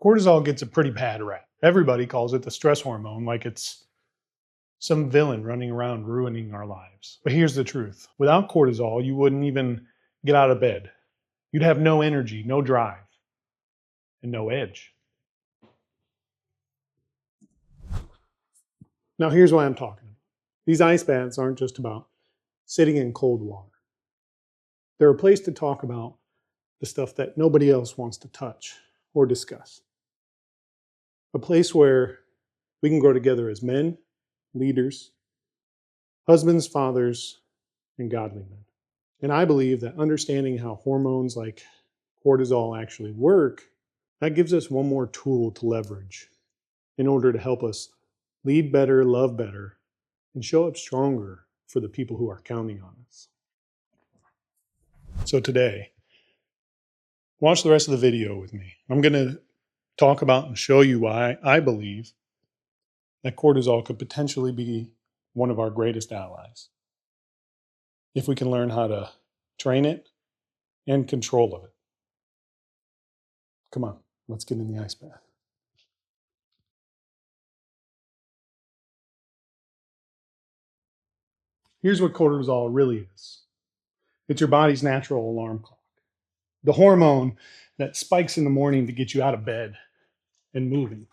Cortisol gets a pretty bad rap. Everybody calls it the stress hormone, like it's some villain running around ruining our lives. But here's the truth. Without cortisol, you wouldn't even get out of bed. You'd have no energy, no drive, and no edge. Now, here's why I'm talking about. These ice baths aren't just about sitting in cold water. They're a place to talk about the stuff that nobody else wants to touch or discuss. A place where we can grow together as men, leaders, husbands, fathers, and godly men. And I believe that understanding how hormones like cortisol actually work, that gives us one more tool to leverage in order to help us lead better, love better, and show up stronger for the people who are counting on us. So today, watch the rest of the video with me. I'm going to talk about and show you why I believe that cortisol could potentially be one of our greatest allies if we can learn how to train it and control of it. Come on, let's get in the ice bath. Here's what cortisol really is. It's your body's natural alarm clock. The hormone that spikes in the morning to get you out of bed and moving.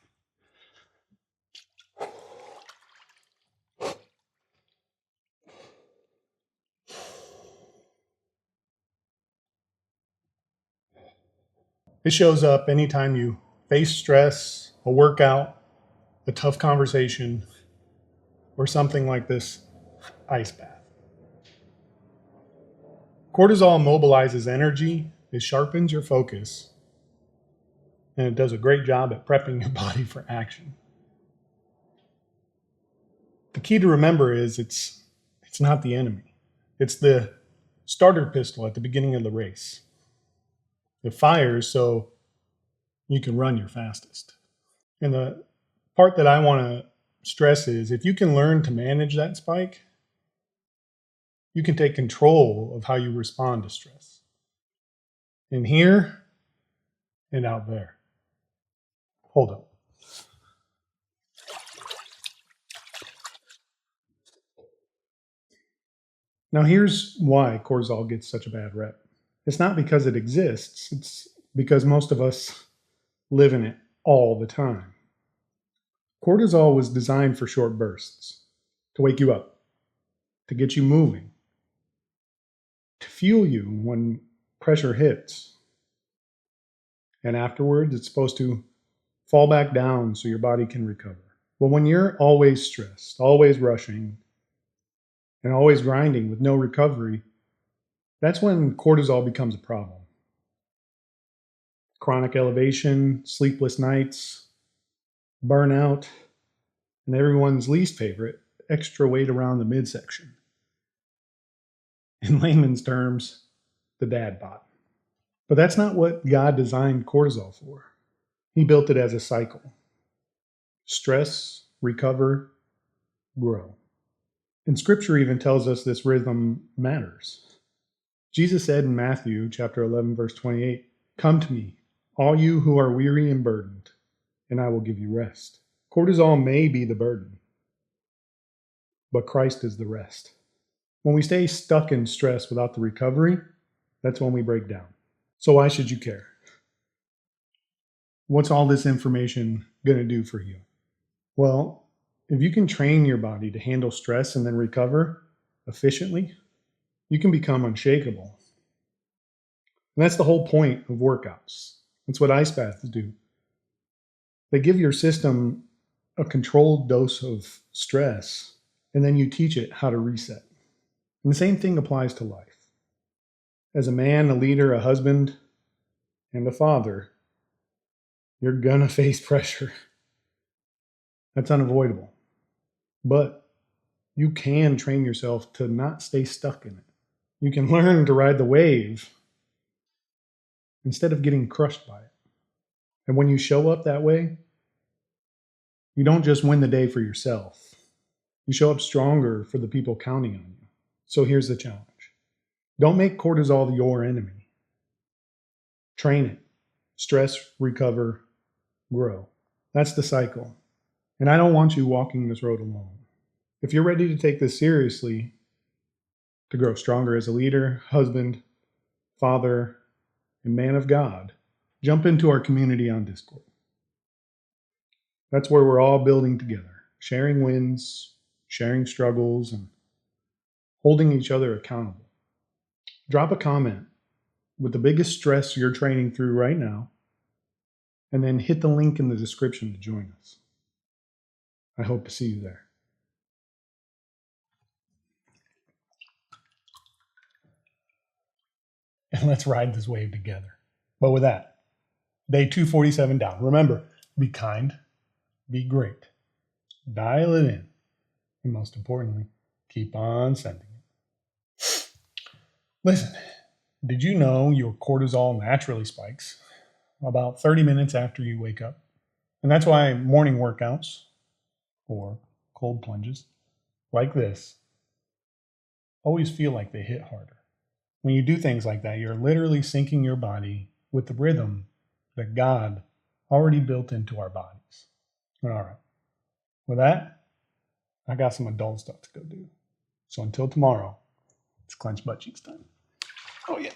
It shows up anytime you face stress, a workout, a tough conversation, or something like this ice bath. Cortisol mobilizes energy, it sharpens your focus, and it does a great job at prepping your body for action. The key to remember is it's not the enemy. It's the starter pistol at the beginning of the race. It fires so you can run your fastest. And the part that I want to stress is if you can learn to manage that spike, you can take control of how you respond to stress. In here and out there. Hold up. Now here's why cortisol gets such a bad rep. It's not because it exists, it's because most of us live in it all the time. Cortisol was designed for short bursts, to wake you up, to get you moving, to fuel you when pressure hits. And afterwards, it's supposed to fall back down so your body can recover. But when you're always stressed, always rushing, and always grinding with no recovery, that's when cortisol becomes a problem. Chronic elevation, sleepless nights, burnout, and everyone's least favorite, extra weight around the midsection. In layman's terms, the dadbod. But that's not what God designed cortisol for. He built it as a cycle. Stress, recover, grow. And Scripture even tells us this rhythm matters. Jesus said in Matthew chapter 11, verse 28, "Come to me, all you who are weary and burdened, and I will give you rest." Cortisol may be the burden, but Christ is the rest. When we stay stuck in stress without the recovery, that's when we break down. So why should you care? What's all this information going to do for you? Well, if you can train your body to handle stress and then recover efficiently, you can become unshakable. And that's the whole point of workouts. That's what ice baths do. They give your system a controlled dose of stress, and then you teach it how to reset. And the same thing applies to life. As a man, a leader, a husband, and a father, you're gonna face pressure. That's unavoidable. But you can train yourself to not stay stuck in it. You can learn to ride the wave instead of getting crushed by it. And when you show up that way, you don't just win the day for yourself. You show up stronger for the people counting on you. So here's the challenge. Don't make cortisol your enemy. Train it. Stress, recover, grow. That's the cycle. And I don't want you walking this road alone. If you're ready to take this seriously, to grow stronger as a leader, husband, father, and man of God, jump into our community on Discord. That's where we're all building together, sharing wins, sharing struggles, and holding each other accountable. Drop a comment with the biggest stress you're training through right now, and then hit the link in the description to join us. I hope to see you there. And let's ride this wave together. But with that, day 247 down. Remember, be kind, be great, dial it in, and most importantly, keep on sending it. Listen, did you know your cortisol naturally spikes about 30 minutes after you wake up? And that's why morning workouts or cold plunges like this always feel like they hit harder. When you do things like that, you're literally syncing your body with the rhythm that God already built into our bodies. All right. With that, I got some adult stuff to go do. So until tomorrow, it's clench butt cheeks time. Oh, yeah.